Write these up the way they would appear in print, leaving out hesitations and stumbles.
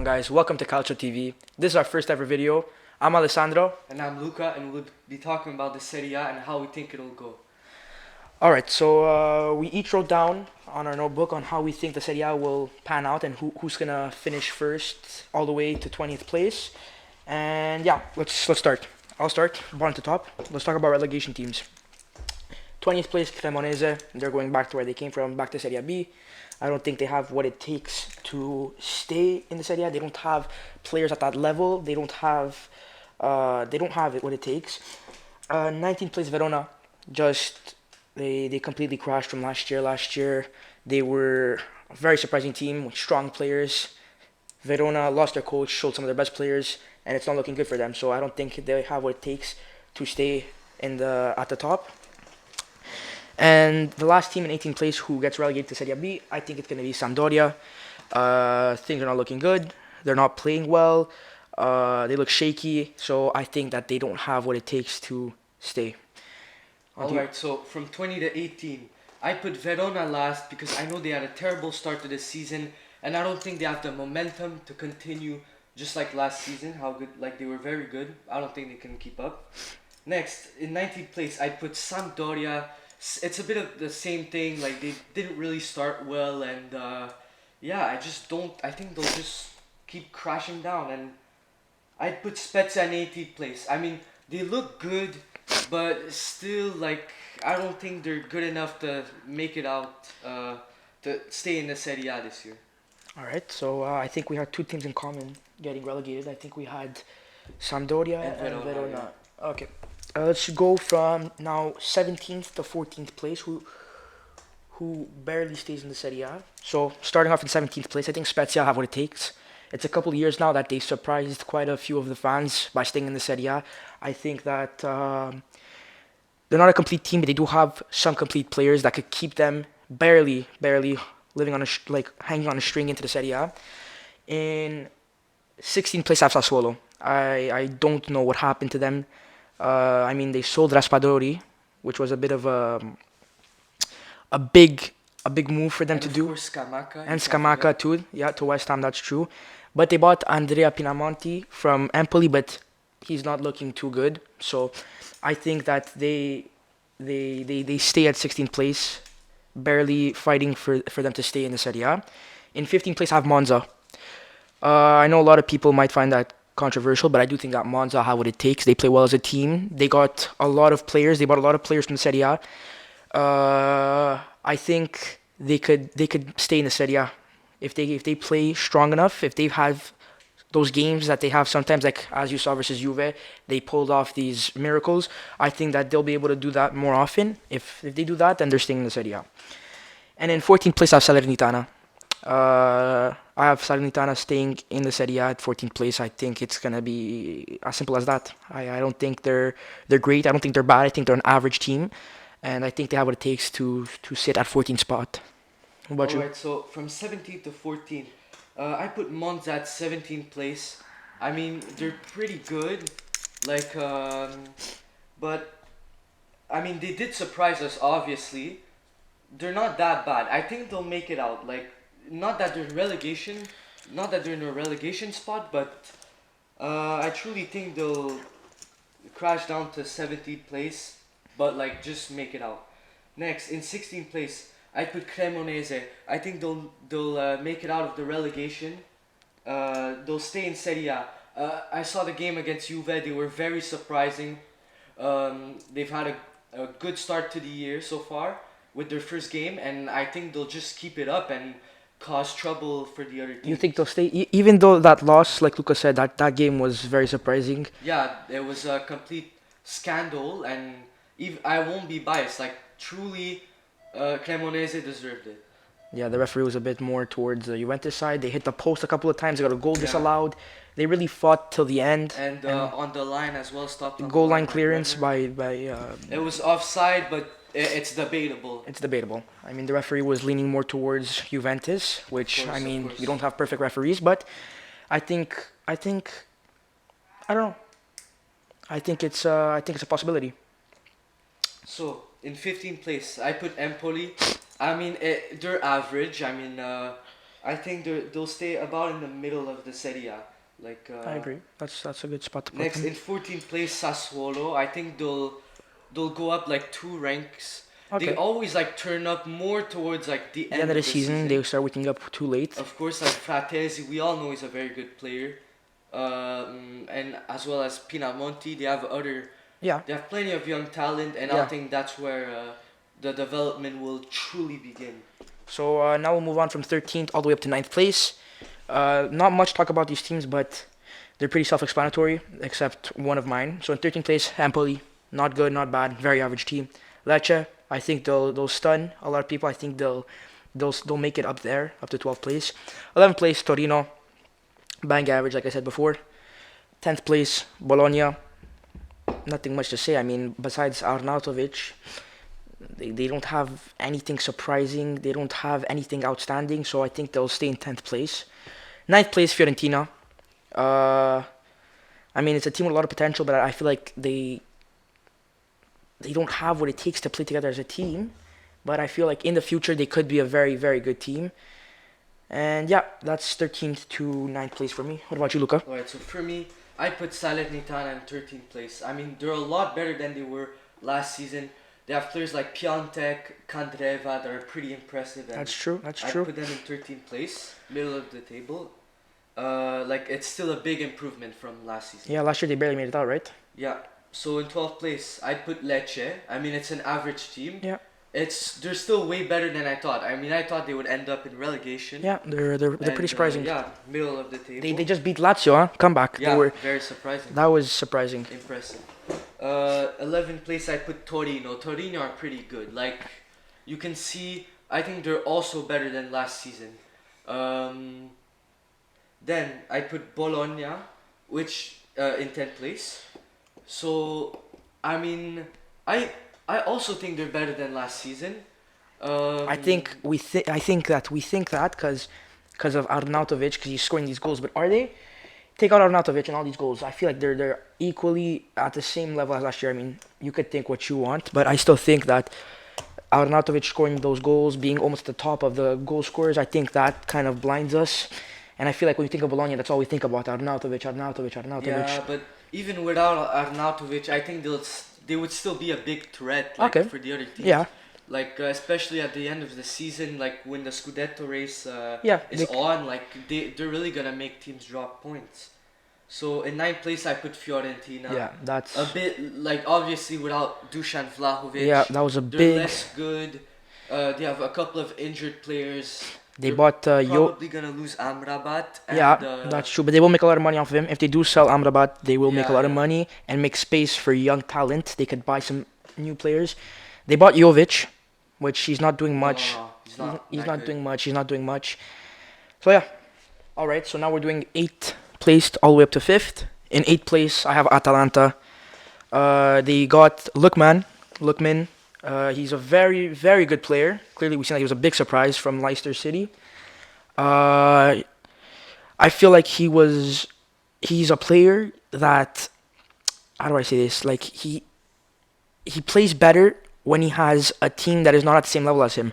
guys? Welcome to Calcio TV. This is our first ever video. I'm Alessandro. And I'm Luca, and we'll be talking about the Serie A and how we think it'll go. Alright, so we each wrote down on our notebook on how we think the Serie A will pan out and who's gonna finish first all the way to 20th place. And yeah, let's start. I'll start, bottom to top. Let's talk about relegation teams. 20th place, Cremonese. They're going back to where they came from, back to Serie B. I don't think they have what it takes to stay in the Serie A. They don't have players at that level. They don't have what it takes. 19th place, Verona. Just they completely crashed from last year. Last year they were a very surprising team with strong players. Verona lost their coach, showed some of their best players, and it's not looking good for them. So I don't think they have what it takes to stay at the top. And the last team in 18th place who gets relegated to Serie B, I think it's going to be Sampdoria. Things are not looking good. They're not playing well. They look shaky. So I think that they don't have what it takes to stay. Alright, so from 20 to 18, I put Verona last because I know they had a terrible start to this season, and I don't think they have the momentum to continue just like last season, how good, like they were very good. I don't think they can keep up. Next, in 19th place, I put Sampdoria. It's a bit of the same thing, like they didn't really start well, and I think they'll just keep crashing down. And I'd put Spezia in 18th place. I mean, they look good, but still, like, I don't think they're good enough to make it out, to stay in the Serie A this year. Alright, so I think we had two teams in common getting relegated. I think we had Sampdoria and Verona. Yeah. Okay. Let's go from now 17th to 14th place, who barely stays in the Serie A. So starting off in 17th place, I think Spezia have what it takes. It's a couple of years now that they surprised quite a few of the fans by staying in the Serie A. I think that they're not a complete team, but they do have some complete players that could keep them barely living on hanging on a string into the Serie A. In 16th place, I have Sassuolo. I don't know what happened to them. I mean, they sold Raspadori, which was a bit of a big move for them to do. And Scamacca too, yeah, to West Ham. That's true. But they bought Andrea Pinamonti from Empoli, but he's not looking too good. So I think that they stay at 16th place, barely fighting for them to stay in the Serie A. In 15th place, I have Monza. I know a lot of people might find that controversial, but I do think that Monza have what it takes. They play well as a team. They got a lot of players. They bought a lot of players from the Serie A. I think they could stay in the Serie A if they play strong enough. If they have those games that they have sometimes, like as you saw versus Juve, they pulled off these miracles. I think that they'll be able to do that more often. If they do that, then they're staying in the Serie A. And in 14th place, I have Salernitana. I have Salernitana staying in the Serie A at 14th place. I think it's gonna be as simple as that. I don't think they're great. I don't think they're bad. I think they're an average team, and I think they have what it takes to sit at 14th spot. What about you? Alright, so from 17th to 14th, I put Monza at 17th place. I mean, they're pretty good, like, but I mean, they did surprise us. Obviously, they're not that bad. I think they'll make it out. Like, not that they're in a relegation spot, but I truly think they'll crash down to 17th place, but like just make it out. Next, in 16th place, I put Cremonese. I think they'll make it out of the relegation. They'll stay in Serie A. I saw the game against Juve. They were very surprising. They've had a good start to the year so far with their first game, and I think they'll just keep it up and cause trouble for the other teams. You think they'll stay, even though that loss, like Luca said, that game was very surprising? Yeah, it was a complete scandal, and I won't be biased. Like, truly, Cremonese deserved it. Yeah, the referee was a bit more towards the Juventus side. They hit the post a couple of times. They got a goal disallowed. They really fought till the end. And on the line as well, stopped on goal line clearance by it was offside, but it's debatable. It's debatable. I mean, the referee was leaning more towards Juventus, which, I mean, you don't have perfect referees, but I think I don't know. I think it's a possibility. So in 15th place, I put Empoli. I mean, they're average. I mean, I think they'll stay about in the middle of the Serie A. Like I agree. That's a good spot to put next them. in 14th place Sassuolo. I think they'll go up like 2 ranks. They Okay. always like turn up more towards like the The end end of the of the season, they start waking up too late. Of course, like Fratesi, we all know he's a very good player. And as well as Pinamonti, Yeah. they have plenty of young talent, and I Yeah. think that's where the development will truly begin. So now we'll move on from 13th all the way up to 9th place. Not much talk about these teams, but they're pretty self-explanatory, except one of mine. So in 13th place, Empoli, not good, not bad, very average team. Lecce, I think they'll stun a lot of people. I think they'll make it up there, up to 12th place. 11th place, Torino, bang average, like I said before. 10th place, Bologna, nothing much to say. I mean, besides Arnautovic, they don't have anything surprising. They don't have anything outstanding. So I think they'll stay in 10th place. 9th place, Fiorentina. I mean, it's a team with a lot of potential, but I feel like they don't have what it takes to play together as a team. But I feel like in the future they could be a very, very good team. And yeah, that's 13th to 9th place for me. What about you, Luca? Alright, so for me, I put Salernitana in 13th place. I mean, they're a lot better than they were last season. They have players like Piontek, Kandreva that are pretty impressive. And That's true. That's I true. put them in 13th place, middle of the table. Like it's still a big improvement from last season. Yeah, last year they barely made it out, right? Yeah. So in 12th place, I'd put Lecce. I mean, it's an average team. Yeah. They're still way better than I thought. I mean, I thought they would end up in relegation. Yeah, they're pretty surprising. Yeah, middle of the table. They just beat Lazio, huh? Comeback. Yeah, They were very surprising. that was surprising. Impressive. 11th place, I put Torino. Torino are pretty good. Like, you can see, I think they're also better than last season. Then I put Bologna, which in 10th place. So, I mean, I also think they're better than last season. I think we think that because of Arnautovic, because he's scoring these goals. But are they? Take out Arnautovic and all these goals. I feel like they're equally at the same level as last year. I mean, you could think what you want, but I still think that Arnautovic scoring those goals, being almost at the top of the goal scorers, I think that kind of blinds us. And I feel like when you think of Bologna, that's all we think about: Arnautovic. Yeah, but even without Arnautovic, I think they would still be a big threat like, Okay. for the other teams. Yeah, Like especially at the end of the season, like when the Scudetto race yeah. is on, like they're really gonna make teams drop points. So in 9th place, I put Fiorentina. Yeah, that's A bit like obviously without Dusan Vlahovic. yeah. That was a They're big. less good. They have a couple of injured players. They They're bought probably gonna lose Amrabat. And, Yeah, that's true. But they will make a lot of money off of him. If they do sell Amrabat, they will make a Yeah, lot of yeah. money and make space for young talent. They could buy some new players. They bought Jovic, which he's not doing much. No, He's that not good. doing much. He's not doing much. So yeah. All right. So now we're doing 8th placed all the way up to 5th. In 8th place, I have Atalanta. They got Lookman. He's a very, very good player. Clearly, we seen that he was a big surprise from Leicester City. I feel like he's a player that, how do I say this? Like he plays better when he has a team that is not at the same level as him.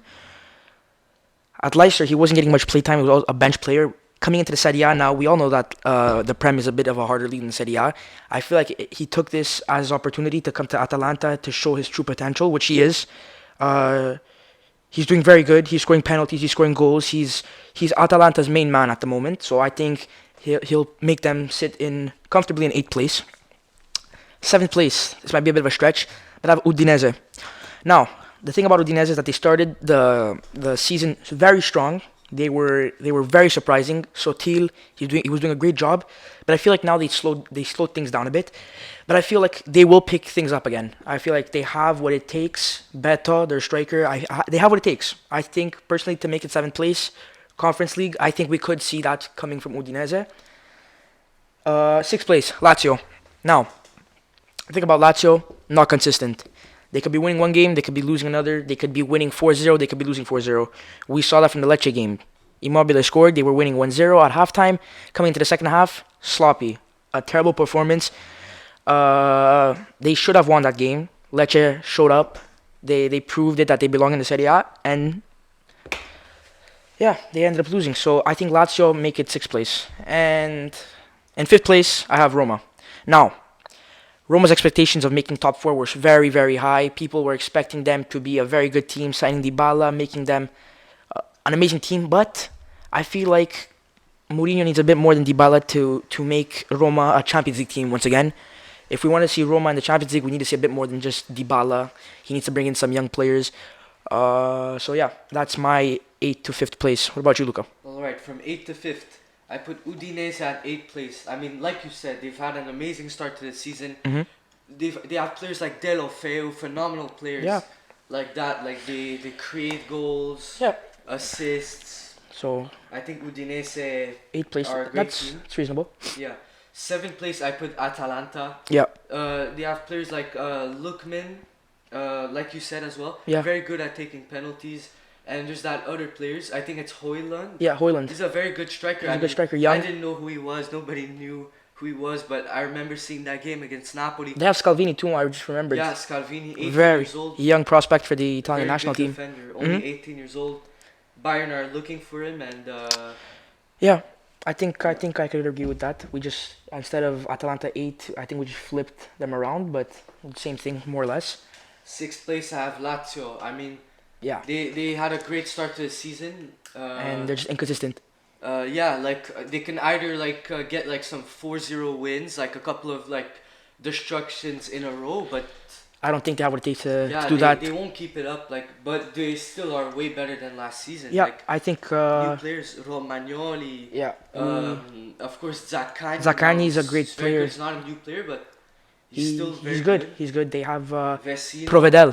At Leicester, he wasn't getting much play time. He was a bench player. Coming into the Serie A now, we all know that the Prem is a bit of a harder league than Serie A. I feel like he took this as an opportunity to come to Atalanta to show his true potential, which he is. He's doing very good. He's scoring penalties. He's scoring goals. He's Atalanta's main man at the moment. So I think he'll make them sit in comfortably in 8th place. 7th place. This might be a bit of a stretch, but I have Udinese. Now, the thing about Udinese is that they started the season very strong. They were very surprising. Sotil, he was doing a great job, but I feel like now they slowed things down a bit. But I feel like they will pick things up again. I feel like they have what it takes. Beto, their striker, they have what it takes. I think personally to make it 7th place, Conference League, I think we could see that coming from Udinese. 6th place, Lazio. Now, the thing about Lazio, not consistent. They could be winning one game, they could be losing another, they could be winning 4-0, they could be losing 4-0. We saw that from the Lecce game. Immobile scored, they were winning 1-0 at halftime. Coming into the second half, sloppy. A terrible performance. They should have won that game. Lecce showed up. They proved it that they belong in the Serie A. And Yeah, they ended up losing. So I think Lazio make it sixth place. And in fifth place, I have Roma. Now, Roma's expectations of making top four were very, very high. People were expecting them to be a very good team, signing Dybala, making them an amazing team. But I feel like Mourinho needs a bit more than Dybala to make Roma a Champions League team once again. If we want to see Roma in the Champions League, we need to see a bit more than just Dybala. He needs to bring in some young players. So yeah, that's my 8th to 5th place. What about you, Luca? All right, from 8th to 5th, I put Udinese at 8th place. I mean, like you said, they've had an amazing start to the season. Mm-hmm. They have players like Delo Feo, phenomenal players. Yeah. Like that, like they create goals, Yeah. assists. So I think Udinese 8th place. are a great That's team. it's reasonable. Yeah. 7th place, I put Atalanta. Yeah. They have players like Lookman, like you said as well. Yeah. Very good at taking penalties. And there's that other players. I think it's Hoyland. Yeah, Hoyland. He's a very good striker. He's a good striker. Young. I didn't know who he was. Nobody knew who he was. But I remember seeing that game against Napoli. They have Scalvini too. I just remembered. Yeah, Scalvini, 18 Very years old. young prospect for the Italian Very national good team. defender. Only 18 years old. Bayern are looking for him, and Yeah, I think I could agree with that. We just instead of Atalanta 8, I think we just flipped them around, but same thing more or less. 6th place I have Lazio. I mean, Yeah, they had a great start to the season. and they're just inconsistent. Yeah, like they can either like get like some 4-0 wins, like a couple of like destructions in a row, but I don't think they have what it takes to yeah, do that. they won't keep it up. Like, but they still are way better than last season. Yeah, Like, I think. new players, Romagnoli. Yeah. Of course, Zaccagni. Zaccagni is a great very good. player. He's not a new player, but he's still very he's good. He's good. They have Vecino, Provedel.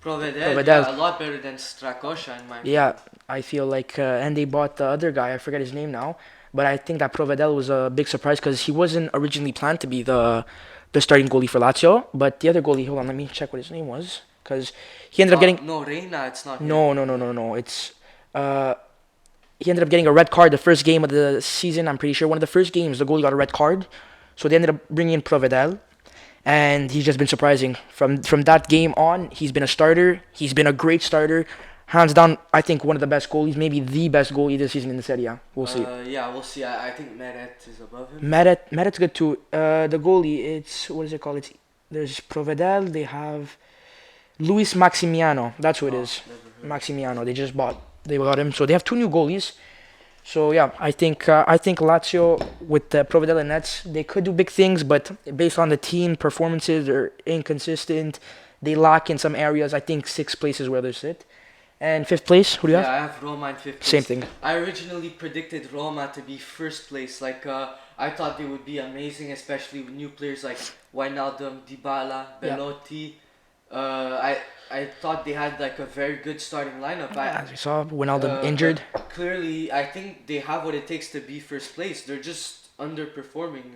Provedel, Provedel. yeah, a lot better than Strakosha in my opinion. Yeah, I feel like, and they bought the other guy. I forget his name now, but I think that Provedel was a big surprise because he wasn't originally planned to be the starting goalie for Lazio. But the other goalie, hold on, let me check what his name was, because he ended up getting No, Reina, it's not him. no. It's he ended up getting a red card the first game of the season. I'm pretty sure one of the first games the goalie got a red card, so they ended up bringing in Provedel. And he's just been surprising. From that game on, he's been a starter. He's been a great starter. Hands down, I think one of the best goalies, maybe the best goalie this season in the Serie. We'll see. Yeah, we'll see. I think Meret is above him. Meret's good too. The goalie, it's, what is it called? There's Provedel, they have Luis Maximiano. That's who it is. Maximiano. They got him. So they have two new goalies. So yeah, I think Lazio with Provedel and Nets, they could do big things, but based on the team performances, they're inconsistent. They lack in some areas. I think 6th place is where they sit, and 5th place. Who do you have? Yeah, I have Roma in 5th place. Same thing. I originally predicted Roma to be 1st place. Like I thought they would be amazing, especially with new players like Wijnaldum, Dybala, Belotti. I thought they had like a very good starting lineup. As we saw, Wijnaldum injured. Clearly, I think they have what it takes to be 1st place. They're just underperforming,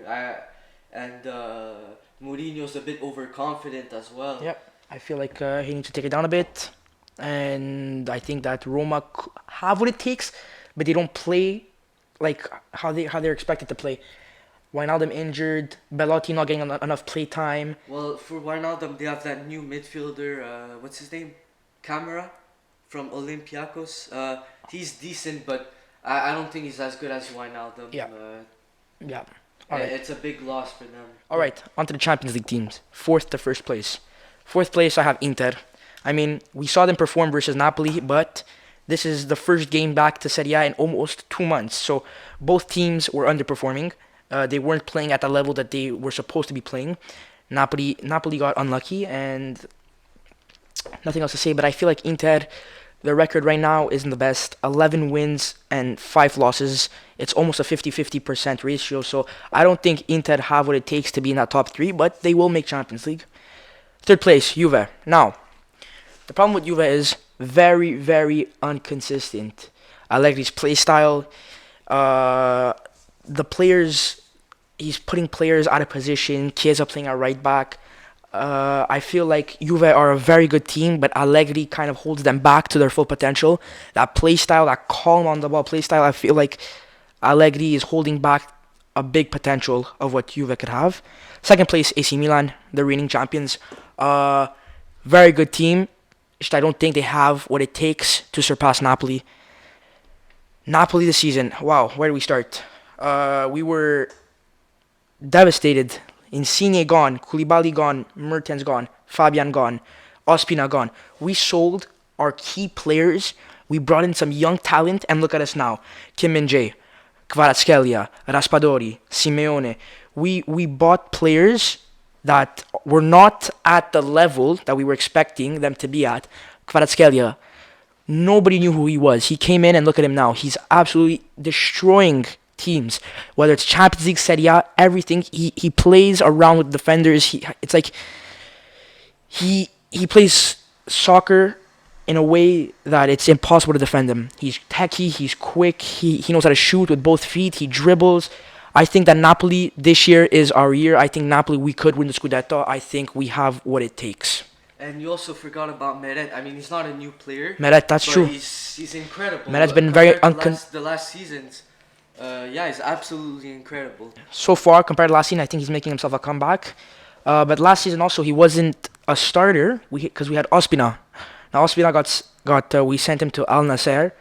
and Mourinho's a bit overconfident as well. Yep. I feel like he needs to take it down a bit, and I think that Roma have what it takes, but they don't play like how they're expected to play. Wijnaldum injured, Belotti not getting enough play time. Well, for Wijnaldum, they have that new midfielder. What's his name? Camara from Olympiacos. He's decent, but I don't think he's as good as Wijnaldum. Yeah. Yeah. All right. It's a big loss for them. All right. On to the Champions League teams. 4th to 1st place. 4th place, I have Inter. I mean, we saw them perform versus Napoli, but this is the first game back to Serie A in almost 2 months. So both teams were underperforming. They weren't playing at the level that they were supposed to be playing. Napoli got unlucky, and nothing else to say. But I feel like Inter, their record right now isn't the best. 11 wins and 5 losses. It's almost a 50-50% ratio. So I don't think Inter have what it takes to be in that top 3, but they will make Champions League. 3rd place, Juve. Now, the problem with Juve is very, very inconsistent. Allegri's play style, the players, he's putting players out of position. Chiesa playing at right back. I feel like Juve are a very good team, but Allegri kind of holds them back to their full potential. That play style, that calm on the ball play style, I feel like Allegri is holding back a big potential of what Juve could have. 2nd place, AC Milan, the reigning champions. Very good team. Just I don't think they have what it takes to surpass Napoli. Napoli this season. Wow, where do we start? We were devastated. Insigne gone, Koulibaly gone, Mertens gone, Fabian gone, Ospina gone. We sold our key players. We brought in some young talent, and look at us now. Kim Min-jae, Kvaratskhelia, Raspadori, Simeone. We bought players that were not at the level that we were expecting them to be at. Kvaratskhelia, nobody knew who he was. He came in and look at him now. He's absolutely destroying teams. Whether it's Champions League, Serie A, everything. He plays around with defenders. It's like he plays soccer in a way that it's impossible to defend him. He's techy, he's quick, he knows how to shoot with both feet, he dribbles. I think that Napoli this year is our year. I think Napoli, we could win the Scudetto. I think we have what it takes. And you also forgot about Meret. I mean, he's not a new player. Meret, that's but true. He's incredible. Meret's been very the last seasons. Yeah, he's absolutely incredible. So far, compared to last season, I think he's making himself a comeback. But last season also, he wasn't a starter because we had Ospina. Now Ospina we sent him to Al Nasser.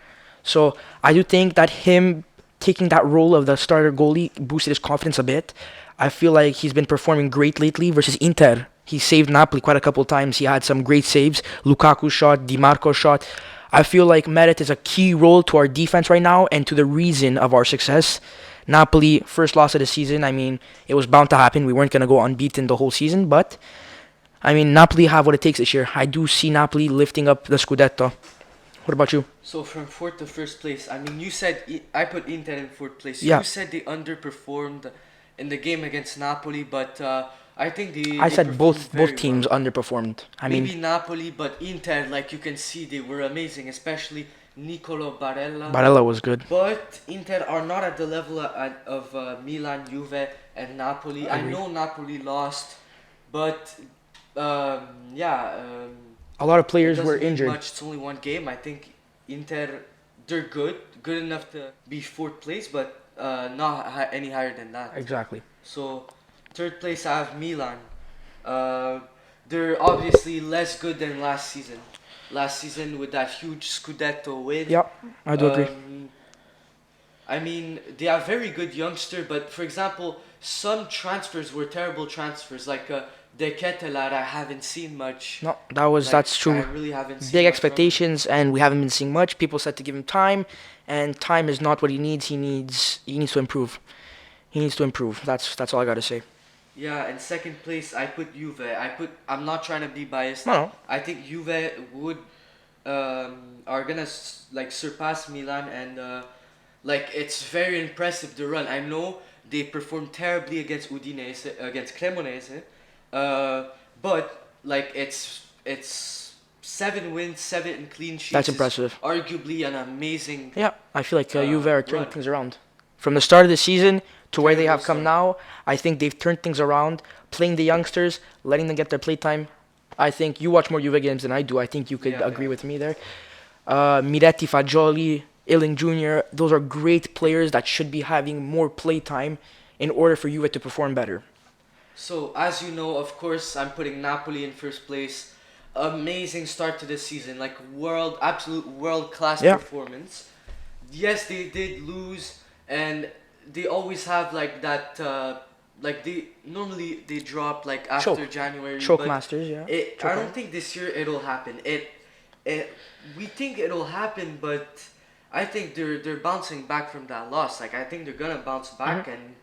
So I do think that him taking that role of the starter goalie boosted his confidence a bit. I feel like he's been performing great lately versus Inter. He saved Napoli quite a couple times. He had some great saves. Lukaku shot, Di Marco shot. I feel like Meret is a key role to our defense right now and to the reason of our success. Napoli, first loss of the season. I mean, it was bound to happen. We weren't going to go unbeaten the whole season. But, I mean, Napoli have what it takes this year. I do see Napoli lifting up the Scudetto. What about you? So from fourth to first place, I mean, you said I put Inter in fourth place. Yeah. You said they underperformed in the game against Napoli, but I think I they said performed very both teams well. underperformed. I Maybe mean, Napoli, but Inter, like you can see, they were amazing, especially Nicolo Barella. Barella was good. But Inter are not at the level of Milan, Juve, and Napoli. I know Napoli lost, but yeah. A lot of It players doesn't were mean injured. much. It's only one game. I think Inter, they're good enough to be fourth place, but not any higher than that. Exactly. So, third place I have Milan. They're obviously less good than last season. Last season with that huge Scudetto win. Yep, I do agree. I mean, they are very good youngster, but for example, some transfers were terrible transfers, like De Ketelaar. I haven't seen much. No, Like, that's true. I really haven't seen Big much from him. expectations, and we haven't been seeing much. People said to give him time, and time is not what he needs. He needs to improve. He needs to improve. That's all I gotta say. Yeah, in second place I put Juve. I'm not trying to be biased. No. I think Juve would are gonna like surpass Milan, and like it's very impressive the run. I know they performed terribly against Udinese, against Cremonese, but like it's 7 wins, 7 clean sheets. That's is impressive. Arguably an amazing. Yeah, I feel like Juve are turning run. things around. From the start of the season to where they Terrible have come start. now, I think they've turned things around, playing the youngsters, letting them get their playtime. I think you watch more Juve games than I do. I think you could Yeah, agree yeah. with me there. Miretti, Fagioli, Illing Jr., those are great players that should be having more playtime in order for Juve to perform better. So, as you know, of course, I'm putting Napoli in first place. Amazing start to the season, like absolute world class Yeah. performance. Yes, they did lose, and they always have like that. Like they drop like after Choke. January. Choke but Masters, yeah. I Choke don't think this year it'll happen. We think it'll happen, but I think they're bouncing back from that loss. Like I think they're gonna bounce back and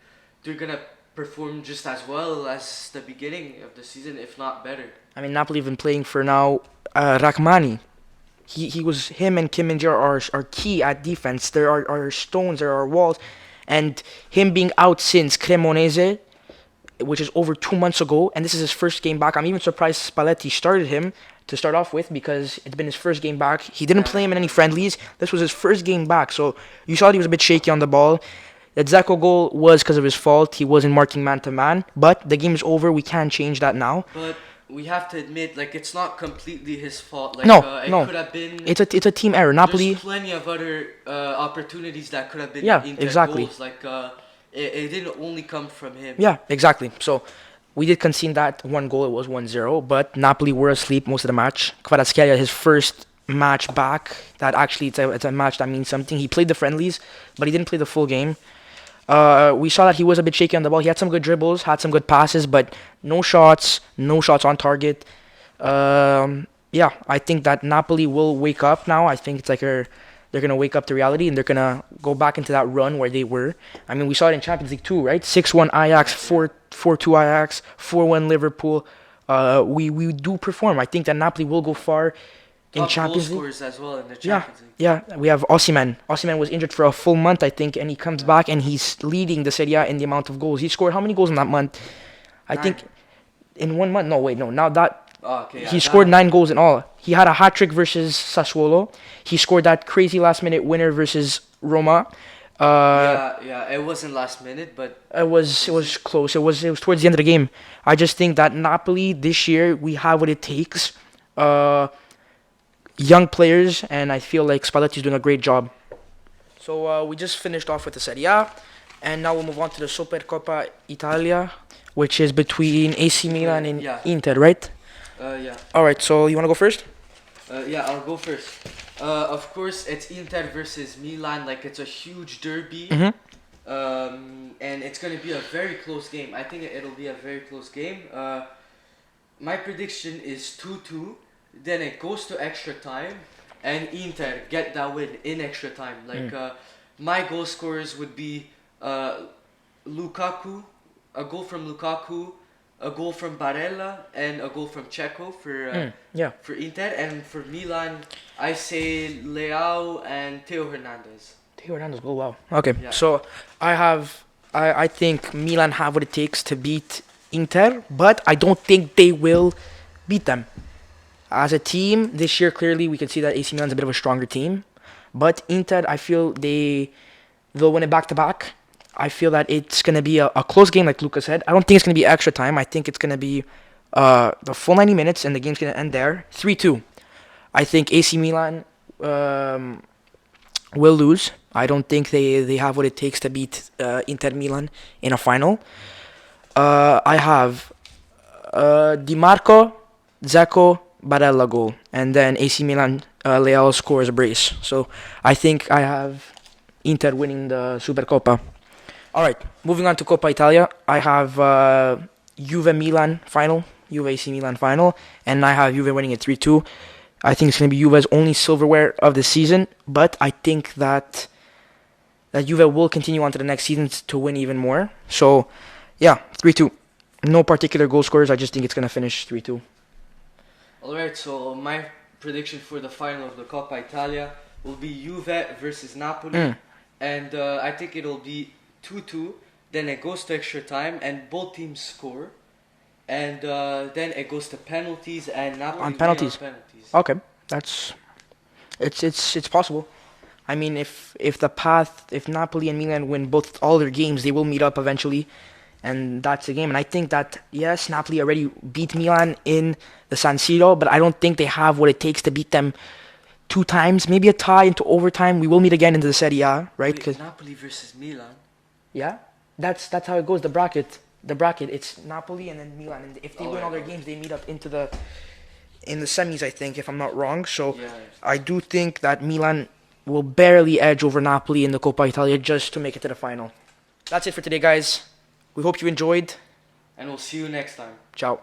they're gonna perform just as well as the beginning of the season, if not better. I mean, Napoli have been playing for now. Rachmani, him and Kim Min-jae are key at defense. There are stones, there are walls, and him being out since Cremonese, which is over 2 months ago, and this is his first game back. I'm even surprised Spalletti started him to start off with because it's been his first game back. He didn't play him in any friendlies. This was his first game back, so you saw that he was a bit shaky on the ball. The Dzeko goal was because of his fault. He wasn't marking man to man, but the game is over. We can't change that now. But we have to admit, like it's not completely his fault. Like No, it no. could have been. It's a team error. Napoli. There's plenty of other opportunities that could have been Yeah, Inter exactly. goals. Like it didn't only come from him. Yeah, exactly. So we did concede that one goal. It was 1-0, but Napoli were asleep most of the match. Kvaratskhelia, his first match back. That actually it's a match that means something. He played the friendlies, but he didn't play the full game. We saw that he was a bit shaky on the ball. He had some good dribbles, had some good passes, but no shots on target. Yeah, I think that Napoli will wake up now. I think it's like they're gonna wake up to reality and they're gonna go back into that run where they were. I mean, we saw it in Champions League too, right? 6-1 Ajax, 4-2 Ajax, 4-1 Liverpool. We do perform. I think that Napoli will go far in Top Champions goal League. scorers as well in the Yeah, Champions League. yeah. We have Osimhen. Osimhen was injured for a full month, I think, and he comes back and he's leading the Serie A in the amount of goals. He scored how many goals in that month? I think Nine. in 1 month. No, wait, no. Now that Oh, okay, yeah, he scored 9 goals in all. He had a hat trick versus Sassuolo. He scored that crazy last minute winner versus Roma. Yeah, it wasn't last minute, but It was close. It was towards the end of the game. I just think that Napoli this year we have what it takes. Young players, and I feel like Spalletti's doing a great job. So we just finished off with the Serie A, and now we'll move on to the Supercoppa Italia, which is between AC Milan and Yeah. Inter, right? yeah. All right. So you want to go first? Yeah, I'll go first. Of course, it's Inter versus Milan. Like, it's a huge derby. Mm-hmm. And it's going to be a very close game. I think it'll be a very close game. My prediction is 2-2. Then it goes to extra time. And Inter get that win in extra time. Like, my goal scorers would be Lukaku, a goal from Lukaku, a goal from Barella, and a goal from Checo Yeah. for Inter. And for Milan, I say Leao and Theo Hernandez. Theo Hernandez goal. Wow. Okay. Yeah. So I think Milan have what it takes to beat Inter, but I don't think they will beat them. As a team this year, clearly we can see that AC Milan's a bit of a stronger team, but Inter, I feel they'll win it back to back. I feel that it's gonna be a close game, like Luca said. I don't think it's gonna be extra time. I think it's gonna be the full 90 minutes, and the game's gonna end there. 3-2. I think AC Milan will lose. I don't think they have what it takes to beat Inter Milan in a final. I have Di Marco, Dzeko, Barella goal, and then AC Milan Leao scores a brace. So I think I have Inter winning the Supercoppa. All right, moving on to Coppa Italia. I have Juve Milan final, Juve AC Milan final, and I have Juve winning it 3-2. I think it's going to be Juve's only silverware of the season, but I think that Juve will continue on to the next season to win even more. So, yeah, 3-2. No particular goal scorers. I just think it's going to finish 3-2. Alright, so my prediction for the final of the Coppa Italia will be Juve versus Napoli. And I think it'll be 2-2. Then it goes to extra time and both teams score. And then it goes to penalties and Napoli On penalties. win on penalties. Okay, it's possible. I mean, if Napoli and Milan win all their games, they will meet up eventually, and that's the game. And I think that yes, Napoli already beat Milan in the San Siro, but I don't think they have what it takes to beat them 2 times. Maybe a tie into overtime. We will meet again into the Serie A, right? Wait, Napoli versus Milan. Yeah, that's how it goes. The bracket, it's Napoli and then Milan, and if they win all their games, they meet up in the semis, I think, if I'm not wrong. So Yeah. I do think that Milan will barely edge over Napoli in the Coppa Italia just to make it to the final. That's it for today, guys. We hope you enjoyed. And we'll see you next time. Ciao.